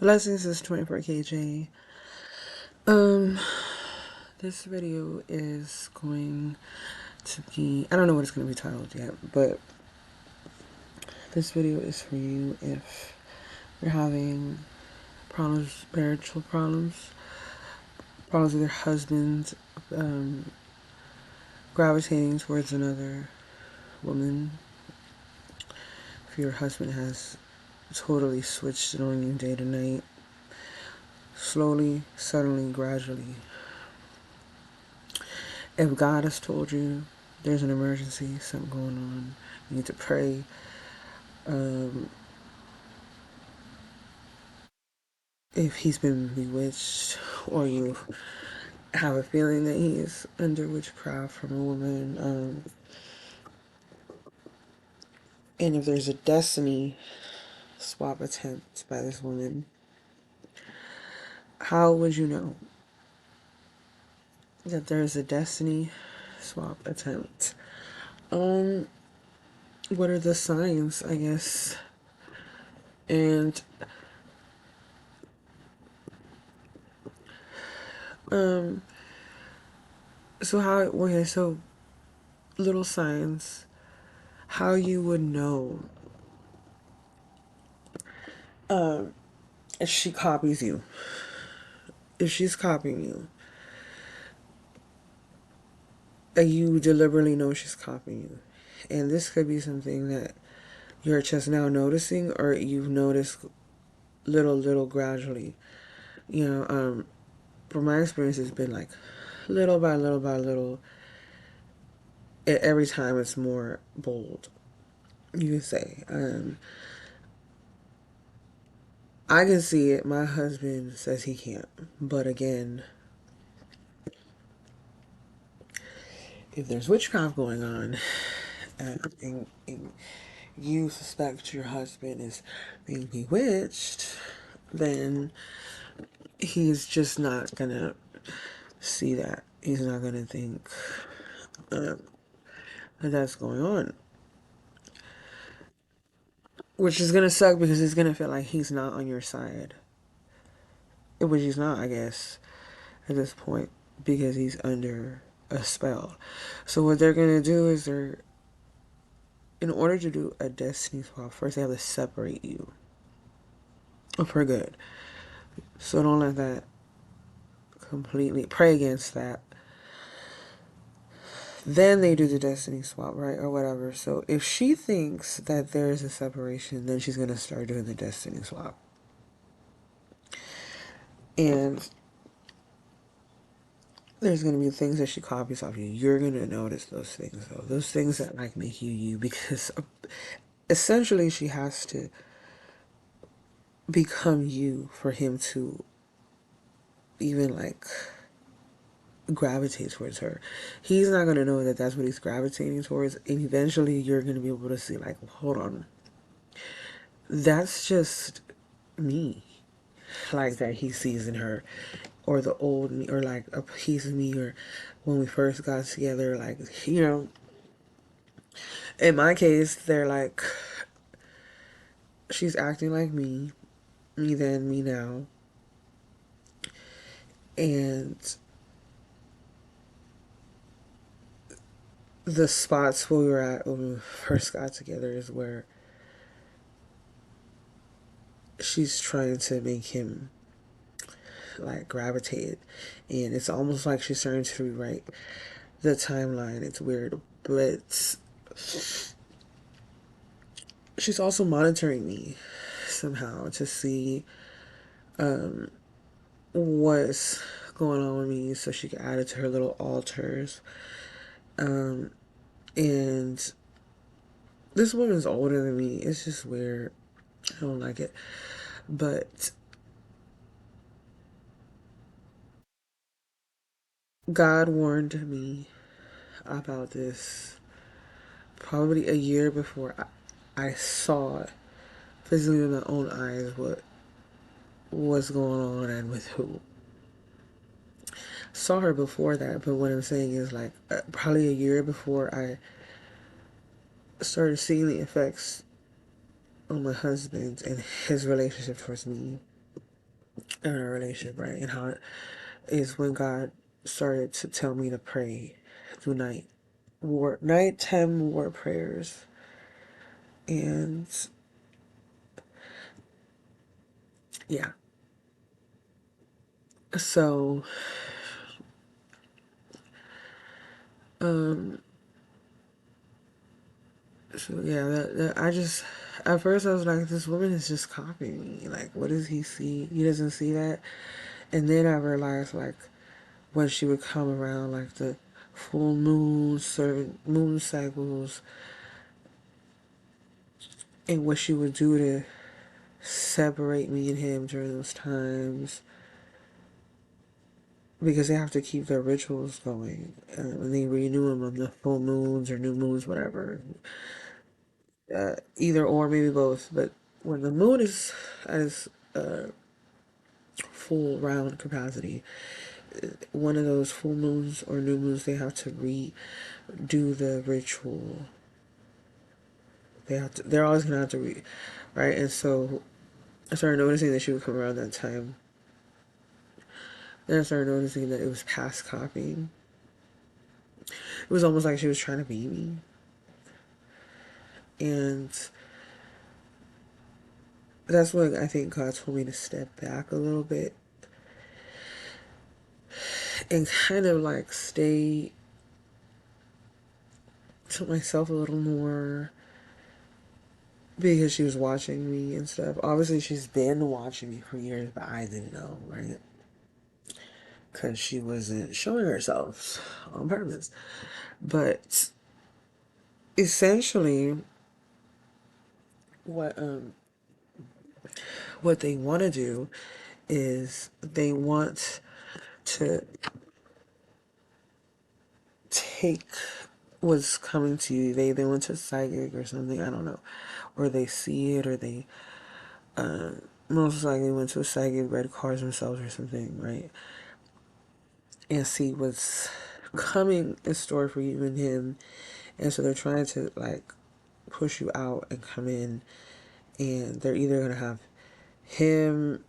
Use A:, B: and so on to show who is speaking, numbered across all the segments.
A: Blessings is 24KJ. Um, this video is going to be, I don't know what it's going to be titled yet, but this video is for you if you're having problems, spiritual problems with your husband, gravitating towards another woman. If your husband has totally switched it on you day to night, slowly, suddenly, gradually. If God has told you there's an emergency, something going on, you need to pray. If he's been bewitched, or you have a feeling that he is under witchcraft from a woman, and if there's a destiny swap attempt by this woman, how would you know that there's a destiny swap attempt? What are the signs, I guess? And so little signs, how you would know if she copies you. If she's copying you, you deliberately know she's copying you. And this could be something that you're just now noticing, or you've noticed little gradually. From my experience, it's been like little by little by little. Every time it's more bold, you could say. I can see it. My husband says he can't. But again, if there's witchcraft going on, and you suspect your husband is being bewitched, then he's just not gonna see that. He's not gonna think that that's going on. Which is gonna suck because he's gonna feel like he's not on your side. Which he's not, I guess, at this point, because he's under a spell. So what they're gonna do is in order to do a destiny swap, first they have to separate you for good. So don't let that completely, pray against that. Then they do the destiny swap, right? Or whatever. So if she thinks that there's a separation, then she's going to start doing the destiny swap. And there's going to be things that she copies off you. You're going to notice those things, though. Those things that like make you you, because essentially she has to become you for him to even like gravitate towards her. He's not going to know that that's what he's gravitating towards. And eventually you're going to be able to see like, hold on, that's just me, like that he sees in her, or the old me, or like a piece of me, or when we first got together, like, in my case, they're like, she's acting like me then, me now. And the spots where we were at when we first got together is where she's trying to make him like gravitate, and it's almost like she's starting to rewrite the timeline. It's weird, but she's also monitoring me somehow to see what's going on with me so she can add it to her little altars. And this woman's older than me. It's just weird. I don't like it. But God warned me about this probably a year before I saw it physically with my own eyes what was going on and with who. Saw her before that, but what I'm saying is like probably a year before I started seeing the effects on my husband and his relationship towards me. in a relationship, right? And how it is when God started to tell me to pray through nighttime war prayers. And yeah. So um so yeah, that I just at first I was like, this woman is just copying me. Like, what does he see? He doesn't see that. And then I realized, like, when she would come around, like the full moon, certain moon cycles, and what she would do to separate me and him during those times, because they have to keep their rituals going, and they renew them on the full moons or new moons, whatever, either or, maybe both. But when the moon is at its full round capacity, one of those full moons or new moons, they have to redo the ritual. They're always gonna have to right? And so I started noticing that she would come around that time. Then I started noticing that it was past copying. It was almost like she was trying to be me. And that's when I think God told me to step back a little bit and kind of like stay to myself a little more, because she was watching me and stuff. Obviously, she's been watching me for years, but I didn't know, right? Because she wasn't showing herself on purpose. But essentially, what what they want to do is they want to take what's coming to you. They went to a psychic or something, I don't know, or they see it, or they most likely went to a psychic, read cards themselves or something, right? And see what's coming in store for you and him. And so they're trying to like push you out and come in, and they're either gonna have him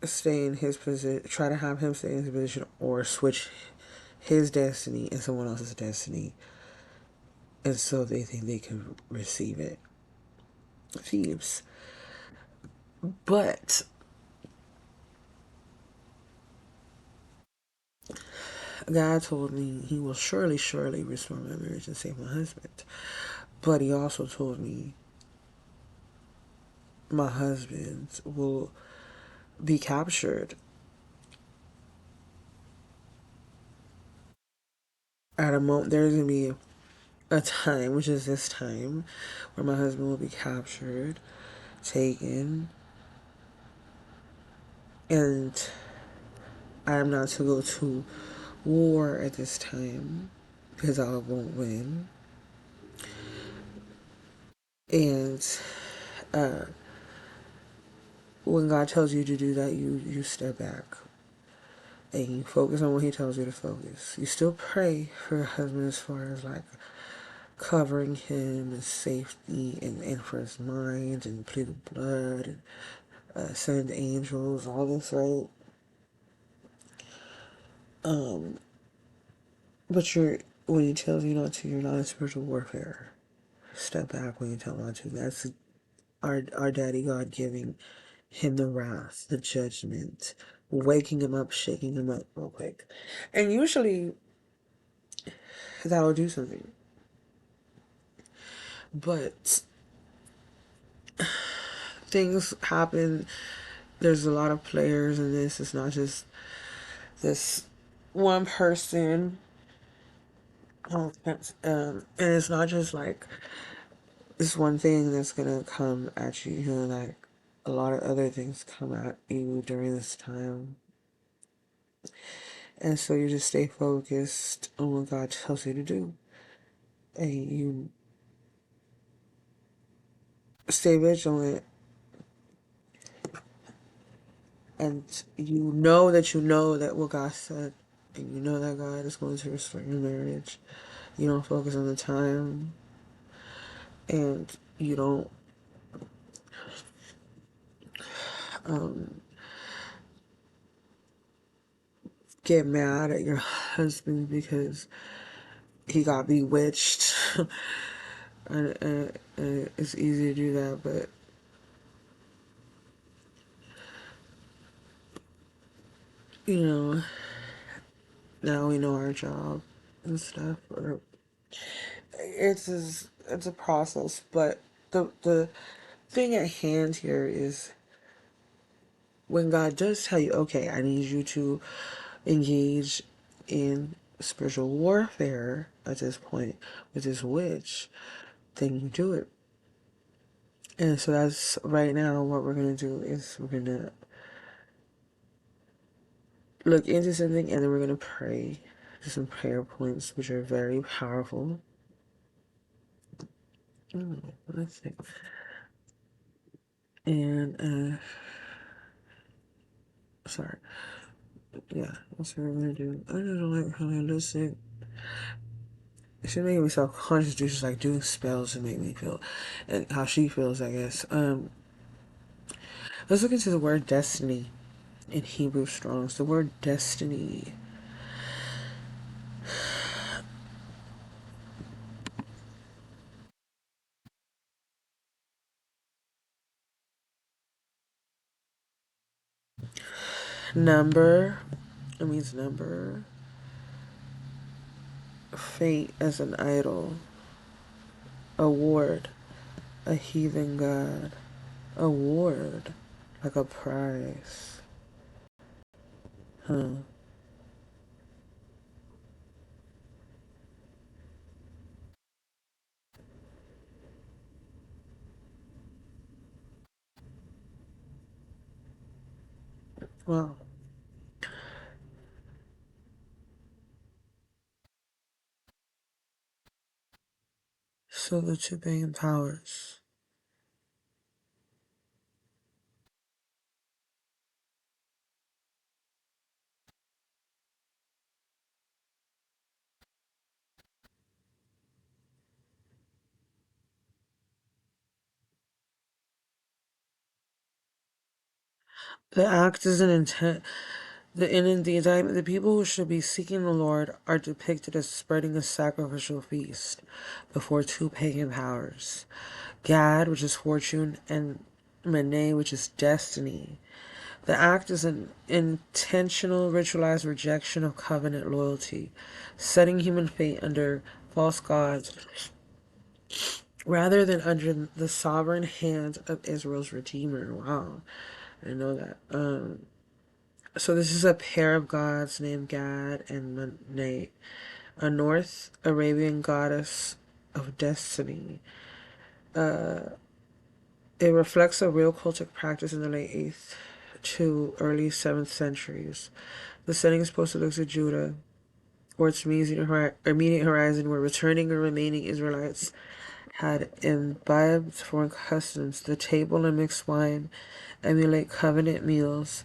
A: stay in his position, try to have him stay in his position, or switch his destiny and someone else's destiny, and so they think they can receive it. Thieves. But God told me he will surely, surely restore my marriage and save my husband. But he also told me my husband will be captured at a moment. There's going to be a time, which is this time, where my husband will be captured, taken, and I am not to go to war at this time because I won't win. And when God tells you to do that, you step back and you focus on what he tells you to focus. You still pray for your husband as far as like covering him and safety, and for his mind, and plead the blood, and send angels, all this, right? But when he tells you not to, you're not in spiritual warfare. Step back when you tell him not to. That's our daddy God giving him the wrath, the judgment, waking him up, shaking him up real quick. And usually that'll do something. But things happen. There's a lot of players in this. It's not just this one person. And it's not just like this one thing that's gonna come at you. You know, like a lot of other things come at you during this time. And so you just stay focused on what God tells you to do. And you stay vigilant, and you know that what God said, and you know that God is going to restore your marriage. You don't focus on the time, and you don't get mad at your husband because he got bewitched. And it's easy to do that, but you know, now we know our job and stuff. Or it's a process, but the thing at hand here is when God does tell you, okay, I need you to engage in spiritual warfare at this point with this witch, then you do it. And so that's right now what we're gonna do is we're gonna look into something and then we're gonna pray. Just some prayer points which are very powerful. Let's see. And sorry. Yeah, that's what we're gonna do. I just don't like how I listen. It should make me self-conscious, just like doing spells to make me feel and how she feels, I guess. Let's look into the word destiny in Hebrew Strongs. The word destiny. Number. It means number. Fate as an idol. Award. A heathen god. Award. Like a prize. Huh. Wow. So the two main powers. The act is an intent. In the indictment, the people who should be seeking the Lord are depicted as spreading a sacrificial feast before two pagan powers, Gad, which is fortune, and Mene, which is destiny. The act is an intentional, ritualized rejection of covenant loyalty, setting human fate under false gods rather than under the sovereign hand of Israel's Redeemer. Wow, I know that. So this is a pair of gods named Gad and Mene, a North Arabian goddess of destiny. It reflects a real cultic practice in the late 8th to early 7th centuries. The setting is supposed to look to Judah, or its immediate horizon, where returning or remaining Israelites had imbibed foreign customs. The table and mixed wine emulate covenant meals,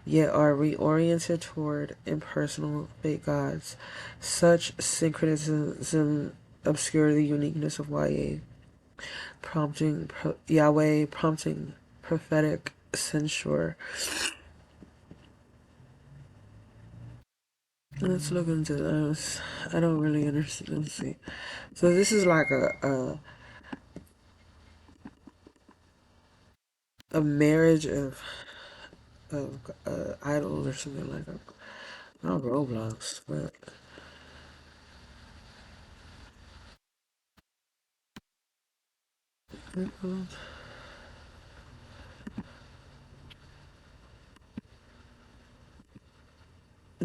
A: yet are reoriented toward impersonal fake gods. Such syncretism obscure the uniqueness of Yahweh prompting prophetic censure. Let's look into this. I don't really understand. Let's see. So this is like a marriage of idols or something like that. Not Roblox, but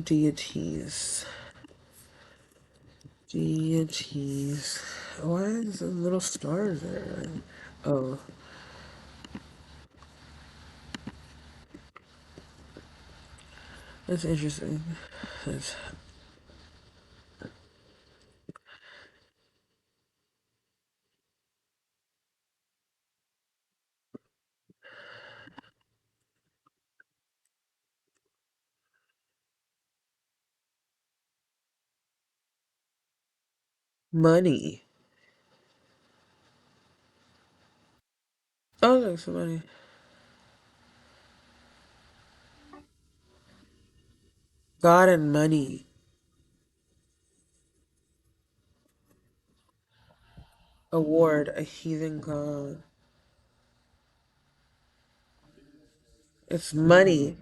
A: deities. Deities. Why is the little stars there? Oh, that's interesting. That's money. Oh, look, some money. God and money. Award, a heathen god. It's money.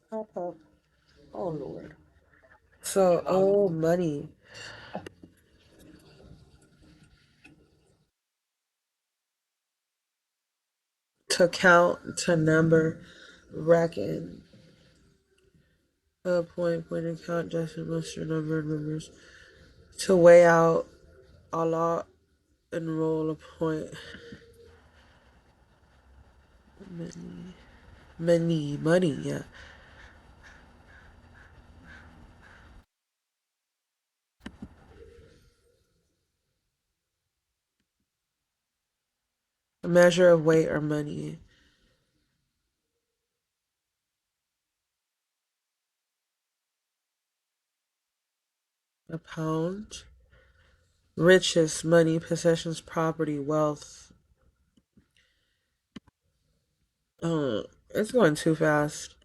A: Pop. Oh Lord. So, oh, money. To count, to number, reckon. Point and count, decimal, muster, number, numbers. To weigh out, allot, and roll a point. Money, yeah. A measure of weight or money. A pound. Riches, money, possessions, property, wealth. It's going too fast.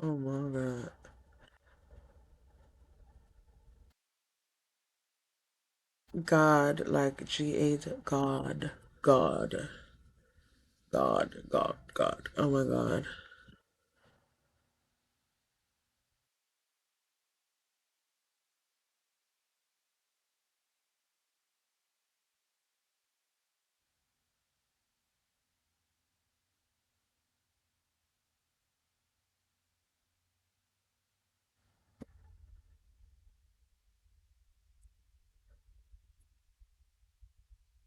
A: Oh my god. God, like G8, God. God. God. Oh my god.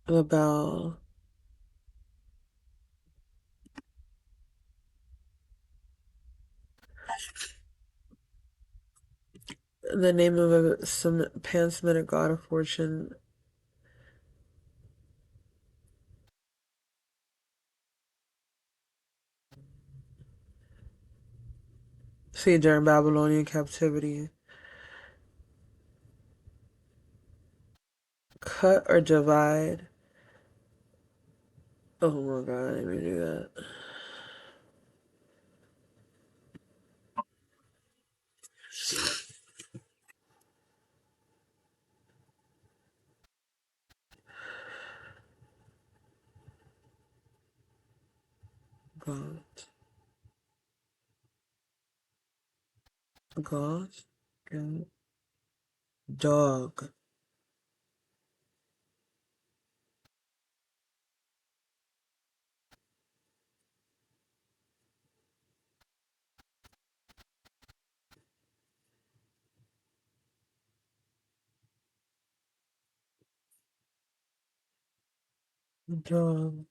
A: About the name of some pan-Semitic god of fortune. See, during Babylonian captivity. Cut or divide. Oh my god, let me do that. God. God. God. Dog. Dog.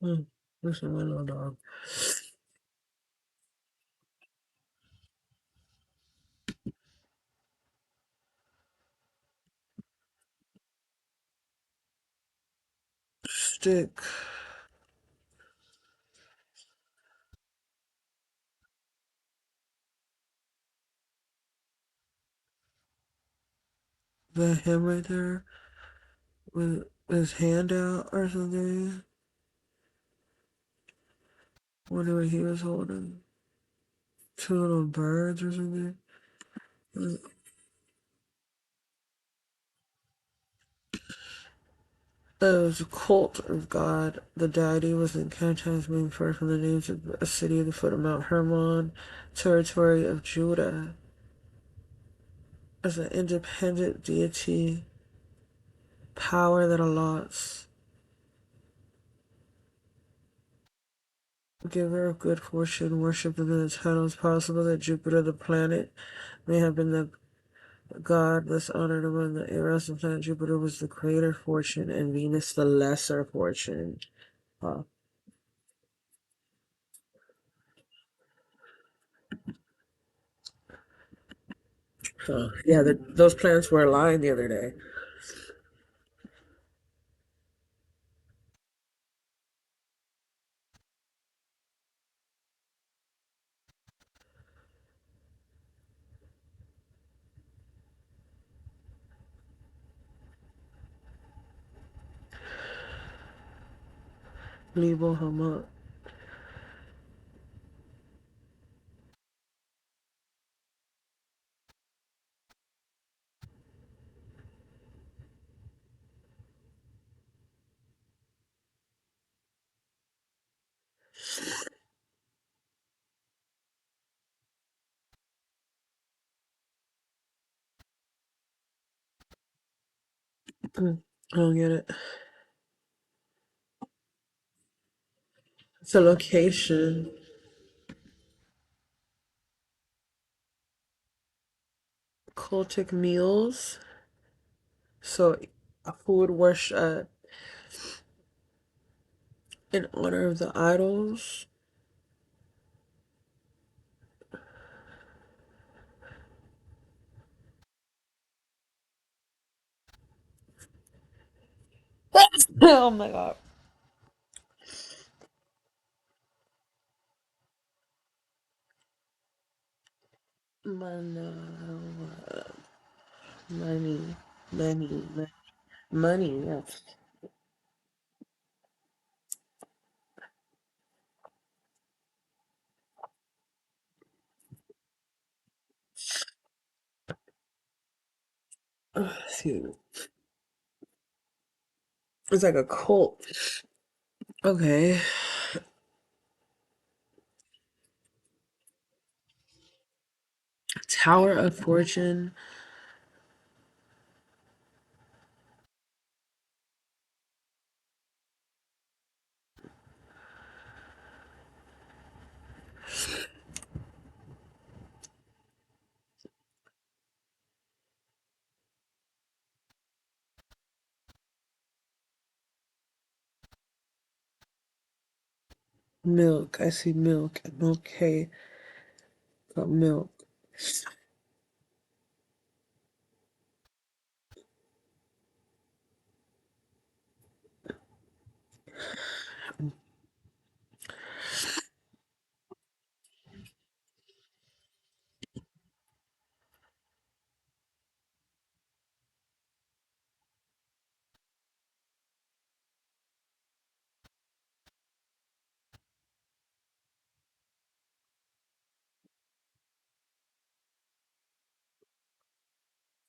A: Hmm. Listen, my little dog. Stick. The him right there with his hand out or something. Wonder what he was holding. Two little birds or something. It was a cult of God. The deity was in Canton's being first from the names of a city at the foot of Mount Hermon, territory of Judah, as an independent deity, power that allots, giver of good fortune, worshipped in the title. It's possible that Jupiter, the planet, may have been the god less honored among the eras of planet. Jupiter was the greater fortune, and Venus the lesser fortune. Huh. So, yeah, those planets were aligned the other day. Libel him up. I don't get it. It's a location. Cultic meals. So a food worship in honor of the idols. Oh my god. Money, money, money. Yes. Excuse me. It's like a cult. Okay. Tower of Fortune. Milk. I see milk. Okay. Got milk.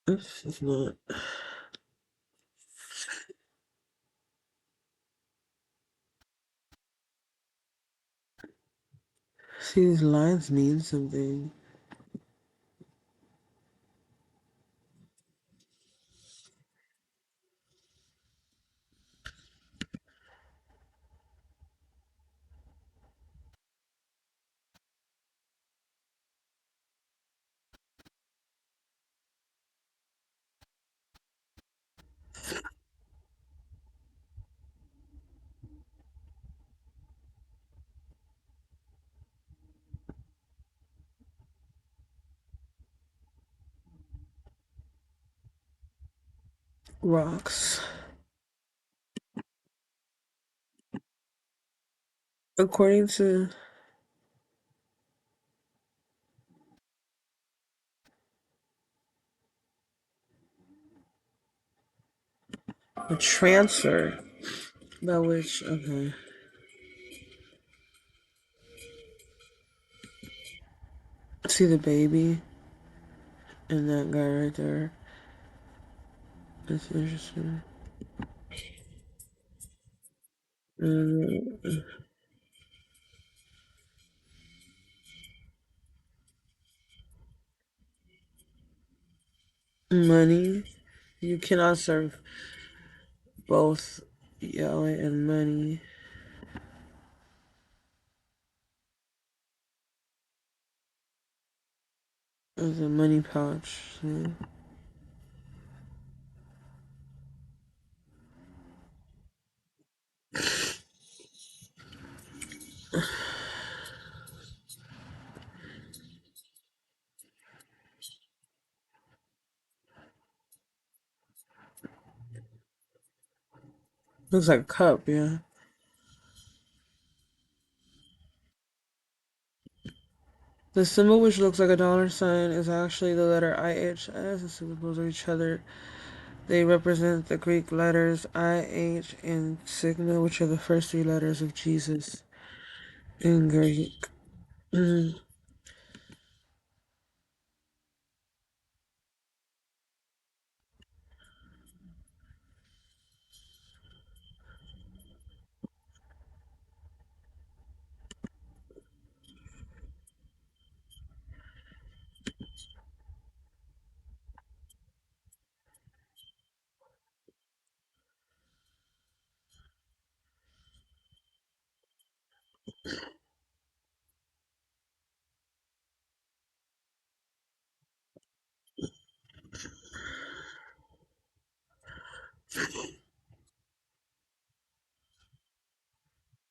A: This is not. See, these lines mean something. Rocks. According to the transfer by which, okay. See the baby and that guy right there. That's interesting. Mm, money. You cannot serve both Yahweh and money as a money pouch. So. Looks like a cup, yeah. The symbol, which looks like a dollar sign, is actually the letter IHS. The symbols of each other They represent the Greek letters I, H, and sigma, which are the first three letters of Jesus in Greek.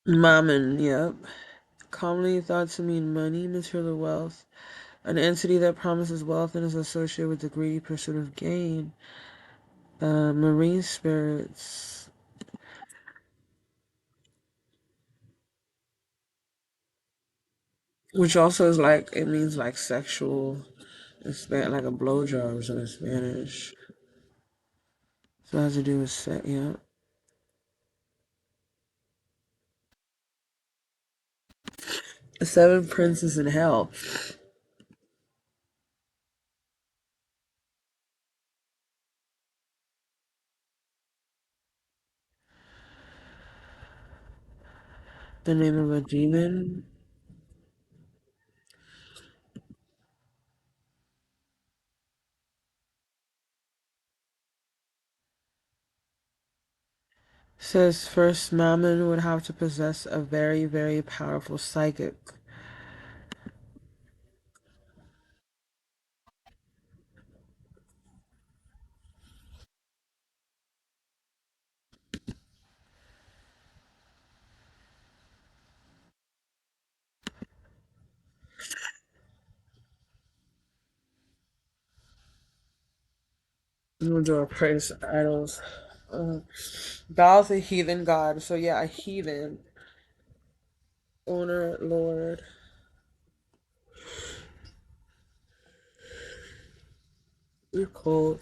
A: Mammon, yep. Commonly thought to mean money, material wealth, an entity that promises wealth and is associated with the greedy pursuit of gain. Marine spirits, which also is like, it means like sexual, like a blowjobs in Spanish. So it has to do with sex, yeah. The seven princes in hell. The name of a demon says first Mammon would have to possess a very, very powerful psychic. Endure praise idols. Uh, Baal's a heathen god, so yeah, a heathen. Owner, Lord. You're cold.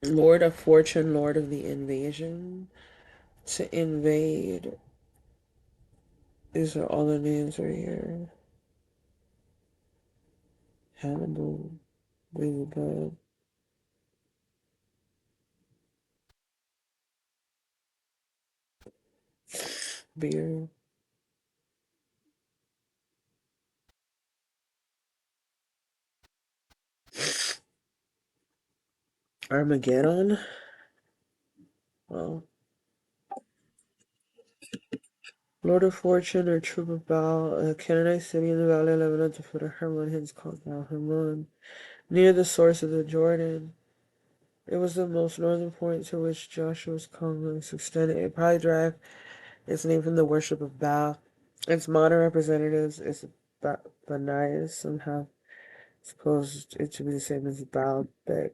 A: Lord of Fortune, Lord of the Invasion. To invade. These are all the names right here. Hannibal, Ladybug, Beer, Armageddon. Well, Lord of Fortune or Troop of Baal, a Canaanite city in the valley of Lebanon at the foot of Hermon, hence called Baal Hermon, near the source of the Jordan. It was the most northern point to which Joshua's conquest extended. It probably derived its name from the worship of Baal. Its modern representatives is Banias. Some have supposed it to be the same as Baalbek.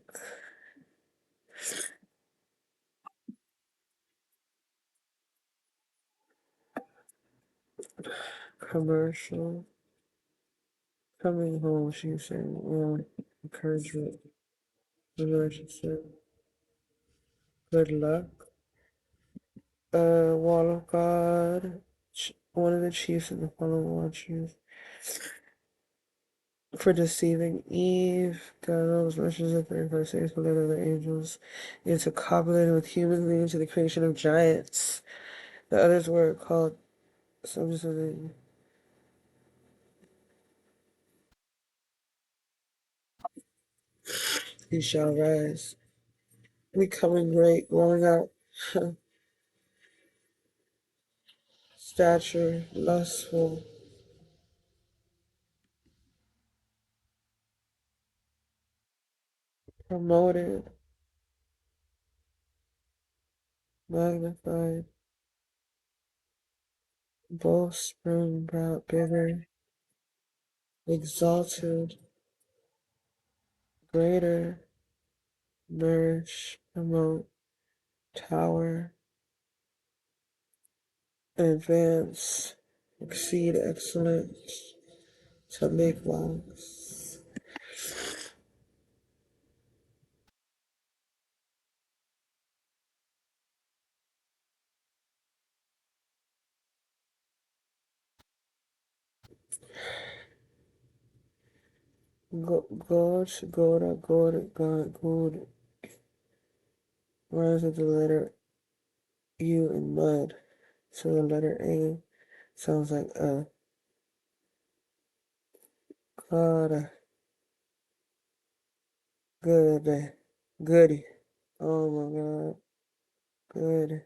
A: Commercial. Coming home, she was saying, encouragement, relationship, good luck. Wall of God, one of the chiefs in the fallen watchers, for deceiving Eve. God knows mentions the 35 saints, the letter of the angels, into covenant with humans, leading to the creation of giants. The others were called something. He shall rise, becoming great, growing out stature, lustful, promoted, magnified, both spring, proud, bigger, exalted, greater, nourish, promote, tower, advance, exceed excellence, to make wise. God, God, rhymes with the letter U in mud. So the letter A sounds like a. God, good, goody. Oh my God, good.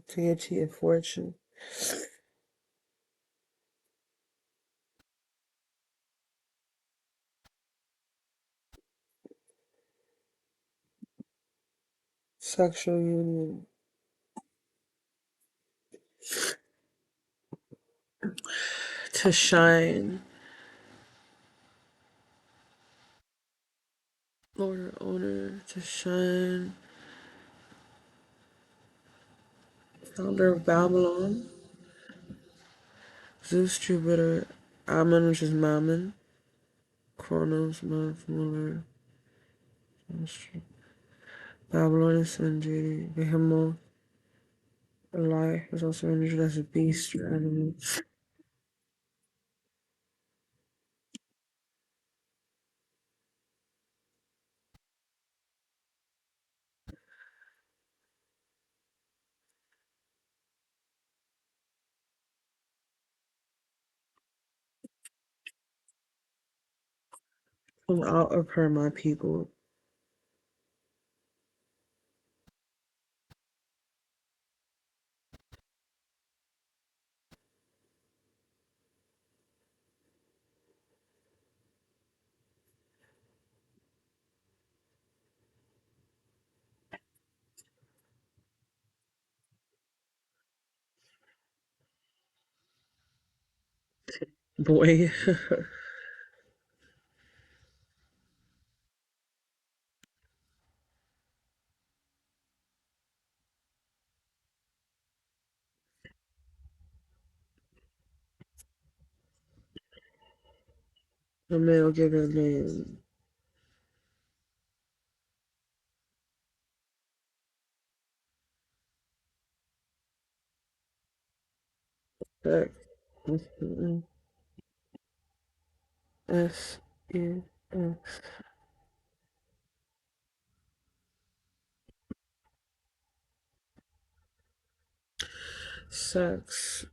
A: Deity of fortune. Sexual union. To shine. Lord or owner. To shine. Founder of Babylon. Zeus, Jupiter. Ammon, which is Mammon. Chronos, month, Muller. Babylon is Sanjay. Behemoth. Life is also rendered as a beast or animal. From out of her, my people. Boy. A male given name. Sex. S-E-X. Sex.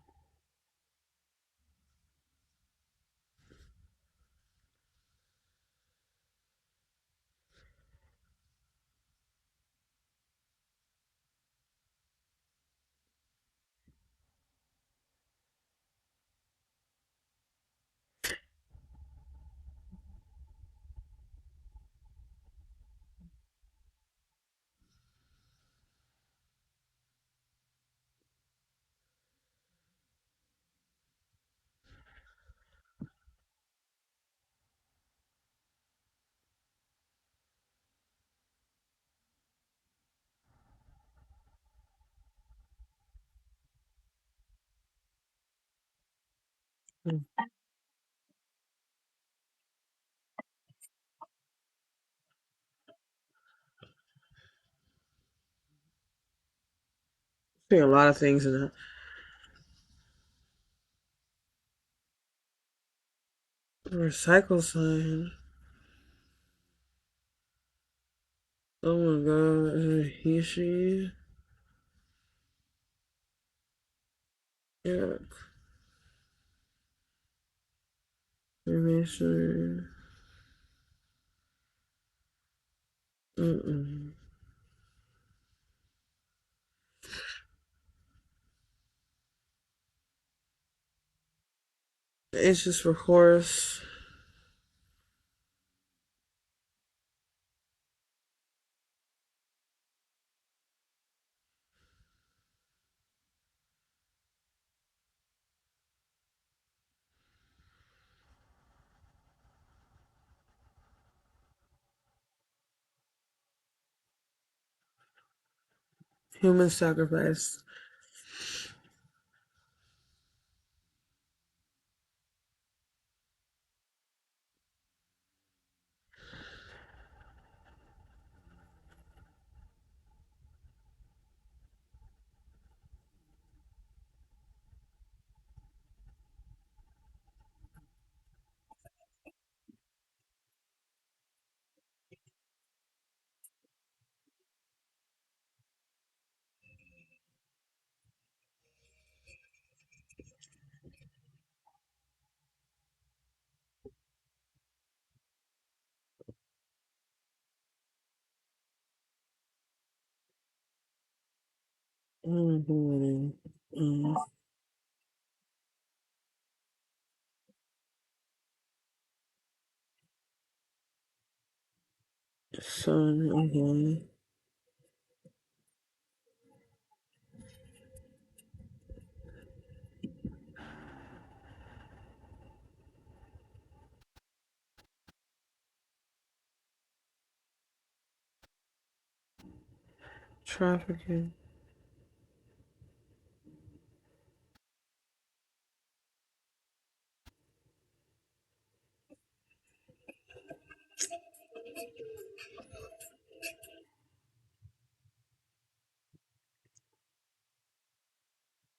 A: See a lot of things in that. Recycle sign. Oh my god. Is it he, she? Yeah. Cremation. Mm-mm. It's just for Horus. Human sacrifice. Mm-hmm. Mm. Son. Mm-hmm. Trafficking.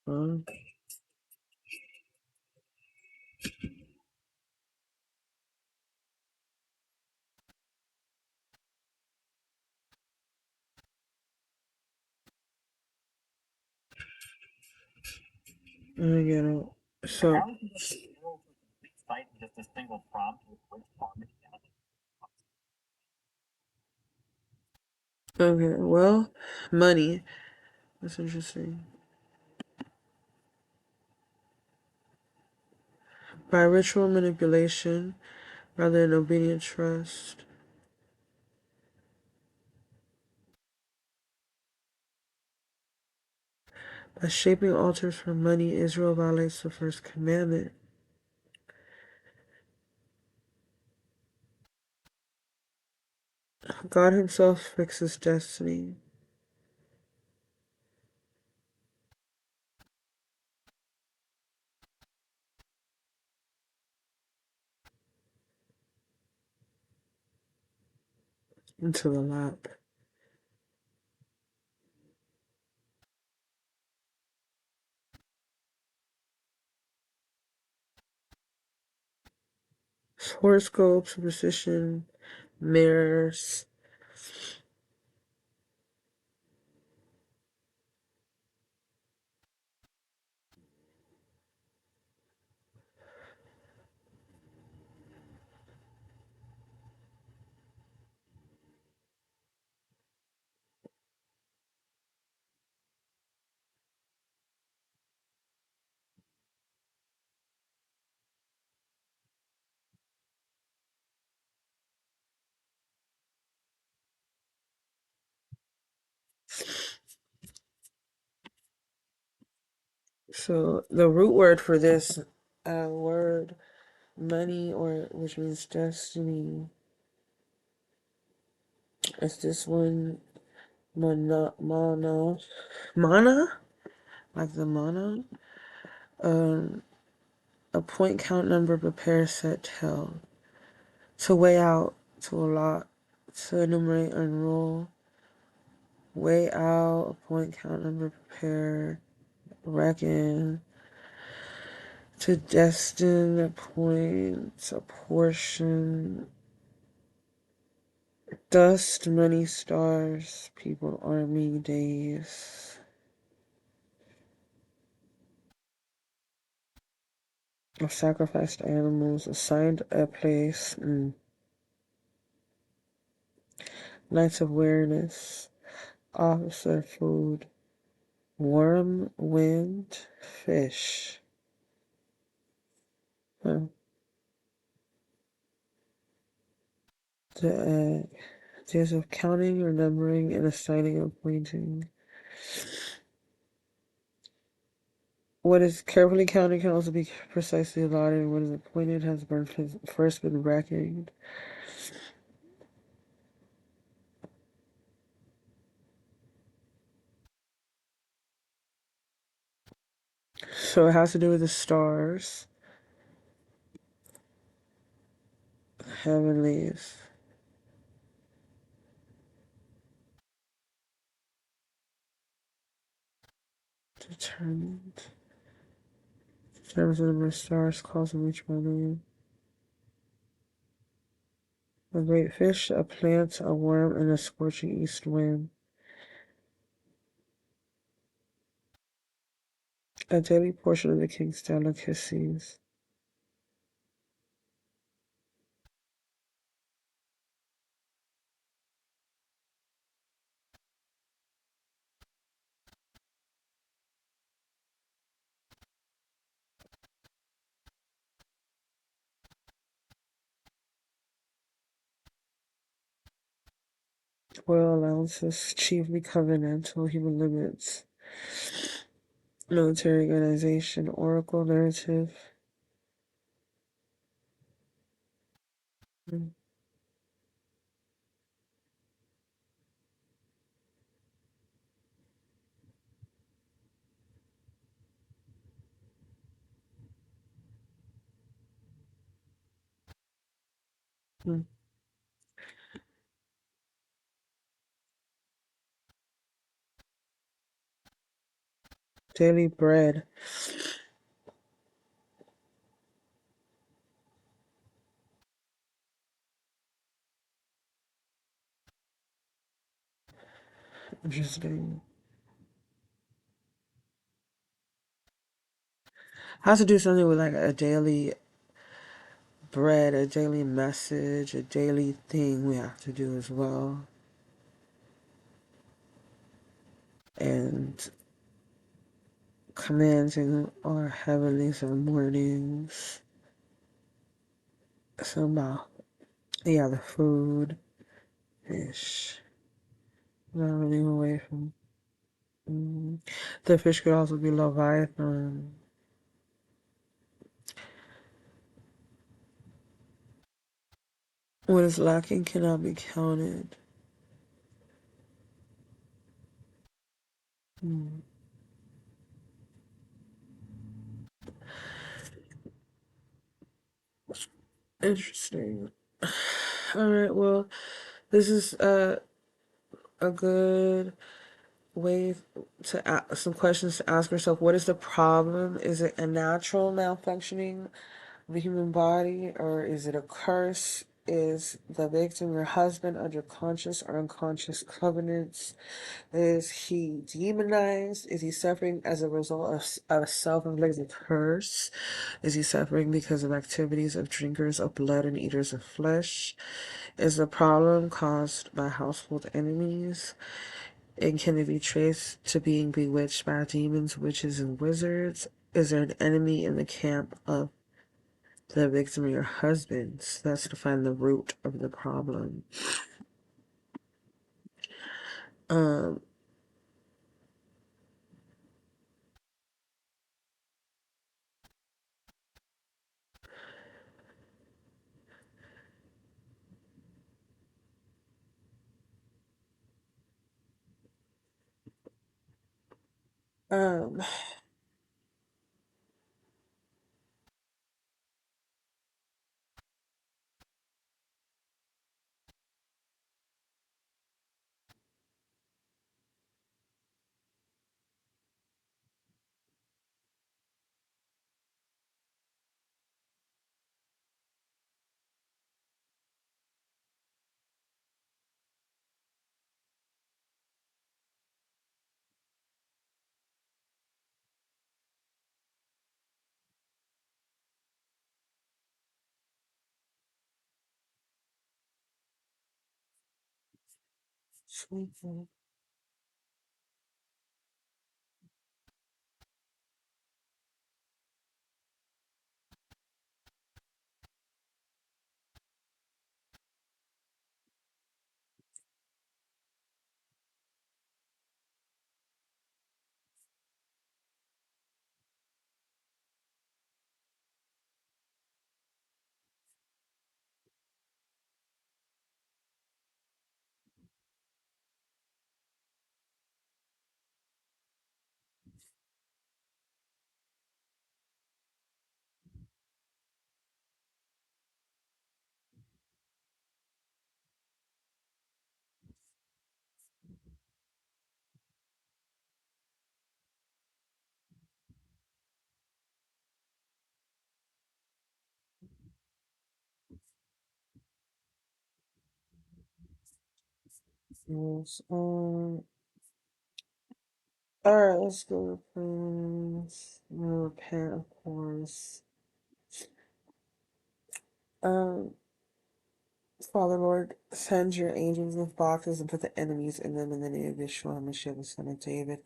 A: Huh? I get it. So, okay, well, money. That's interesting. By ritual manipulation rather than obedient trust. By shaping altars for money, Israel violates the first commandment. God himself fixes destiny. Into the lap. Horoscopes, superstition, mirrors. So the root word for this word, money, or which means destiny, is this one, mana, like the mana. Um, a point count number, prepare, set, tell. To weigh out, to allot, to enumerate, unroll. Weigh out, a point count number, prepare, reckon. To destine, a point, a portion. Dust, money, stars, people, army, days. Of sacrificed animals, assigned a place. Nights of weariness, officer, food. Worm, wind, fish. Huh. The days of counting, remembering, and assigning and appointing. What is carefully counted can also be precisely allotted, and what is appointed has first been reckoned. So it has to do with the stars, heavenlies, determined. Determines the number of stars causing each by name. A great fish, a plant, a worm, and a scorching east wind. A daily portion of the king's delicacies. Royal allowances, chiefly covenantal human limits. Military organization, oracle narrative. Mm, mm. Daily bread. Interesting. Has to do something with like a daily bread, a daily message, a daily thing we have to do as well. And commanding our heavenlies and mornings. So about, yeah, the food, fish. Not running away from. Mm. The fish could also be Leviathan. What is lacking cannot be counted. Mm. Interesting. All right, well, this is a good way to ask some questions to ask yourself. What is the problem? Is it a natural malfunctioning of the human body, or is it a curse? Is the victim your husband under conscious or unconscious covenants? Is he demonized? Is he suffering as a result of a self-inflicted curse? Is he suffering because of activities of drinkers of blood and eaters of flesh? Is the problem caused by household enemies? And can it be traced to being bewitched by demons, witches, and wizards? Is there an enemy in the camp of the victim or your husband? So that's to find the root of the problem. Um, um, Yes, alright, let's go with friends. Repent, of course. Um, Father Lord, send your angels with boxes and put the enemies in them in the name of Yeshua HaMashiach, the Son of David.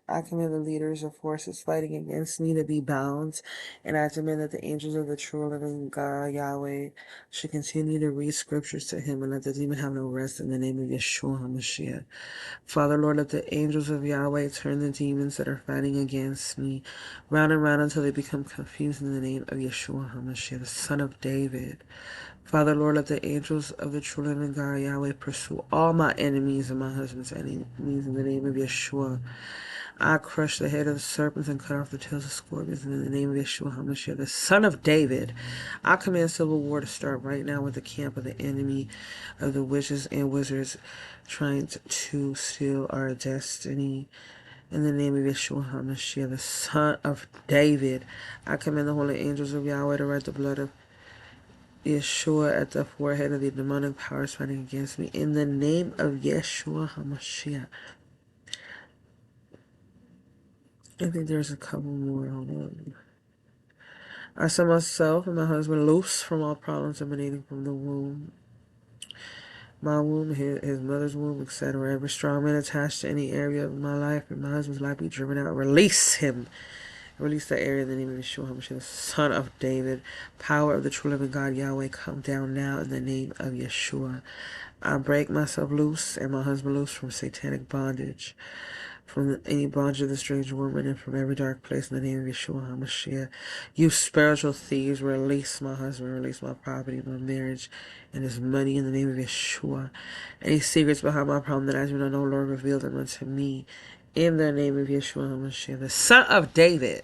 A: I command the leaders of forces fighting against me to be bound, and I demand that the angels of the true living God, Yahweh, should continue to read scriptures to him and let the demon have no rest in the name of Yeshua HaMashiach. Father Lord, let the angels of Yahweh turn the demons that are fighting against me round and round until they become confused in the name of Yeshua HaMashiach, the Son of David. Father, Lord, let the angels of the true living God, Yahweh, pursue all my enemies and my husband's enemies in the name of Yeshua. I crush the head of the serpents and cut off the tails of scorpions in the name of Yeshua HaMashiach, the Son of David. I command civil war to start right now with the camp of the enemy of the witches and wizards trying to steal our destiny. In the name of Yeshua HaMashiach, the Son of David, I command the holy angels of Yahweh to write the blood of Yeshua at the forehead of the demonic powers fighting against me. In the name of Yeshua HaMashiach. I think there's a couple more. Hold on. I set myself and my husband loose from all problems emanating from the womb. My womb, his mother's womb, etc. Every strong man attached to any area of my life and my husband's life be driven out. Release him. Release the area in the name of Yeshua HaMashiach, the Son of David. Power of the true living God, Yahweh, come down now in the name of Yeshua. I break myself loose and my husband loose from satanic bondage, from any bondage of the strange woman, and from every dark place in the name of Yeshua HaMashiach. You spiritual thieves, release my husband, release my property, my marriage, and his money in the name of Yeshua. Any secrets behind my problem that I do not know, Lord, reveal them unto me. In the name of Yeshua HaMashiach, the Son of David.